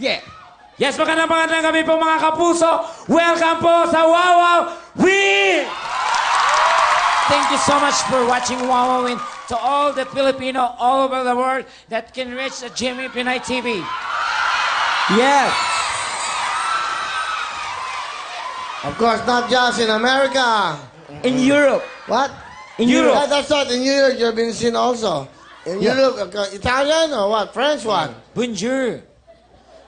Yeah. Yes, magandang gabi po mga kapuso. Welcome po sa Wawaw Win! Thank you so much for watching Wawaw Win. To all the Filipino all over the world that can reach the Jimmy Pinay TV. Yes. Of course, not just in America. In Europe. What? In Europe. Yeah, that's right. In New York, you've been seen also. In Europe, Italian or what? French one? Bonjour.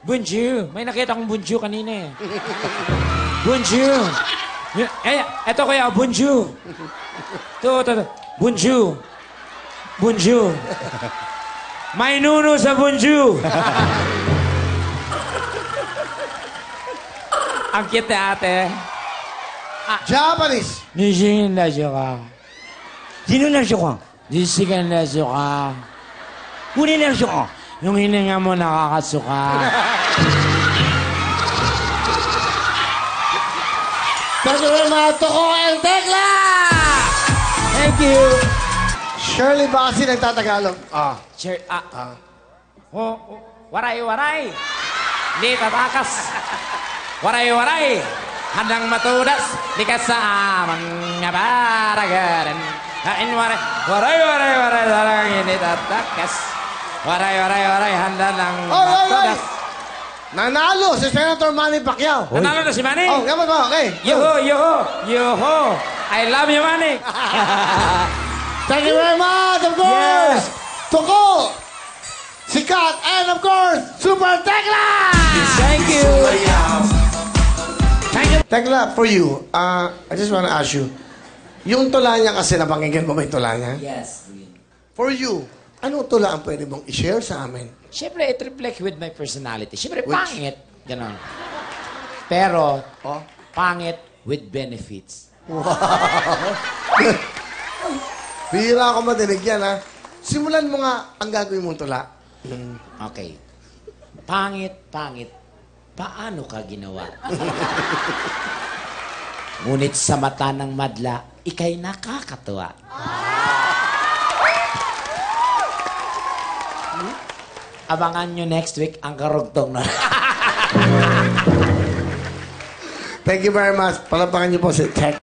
Bonjour. May nakita akong bonjour kanina eh. Bonjour. Eh, eto kaya, bonjour. Ito. Bonjour. Bonjour. May nuno sa bonjour. Ang cute ate. Japanese. Nishin na siya ka. Sino na siya ka? Nishigan na siya ka. Kunin na siya ka. Yung hininga mo nakakasuka. Thank you very much, Toko and Tekla! Thank you. Shirley Basi nagtatagalog. Sure, waray. Di tatakas. Waray. Handang matudas. Di ka sa mga baragaran. Waray. Darang hindi tatakas. Waray. Handa ng matudas. Nanalo si Senator Manny Pacquiao. Nanalo na si Manny? Oh, gaman mo. Okay. Yoho. I love you, Manny. Thank you very much, of course. Yes. Toko, Sikat, and of course, Super Tekla! Thank you. Tekla, for you, I just want to ask you, yung tula niya kasi napakinggan mo ba yung tula niya? Yes. For you, anong tula ang pwede mong i-share sa amin? Siyempre, it reflects with my personality. Siyempre, pangit. Ganon. Pero, pangit with benefits. Bihira ako madinig yan, ha? Simulan mo nga ang gagawin mong tula. Okay. Pangit. Paano ka ginawa? Ngunit sa mata ng madla, ikay nakakatuwa. Abangan nyo next week ang karugtong na. Thank you very much. Palapakan niyo po si Tek.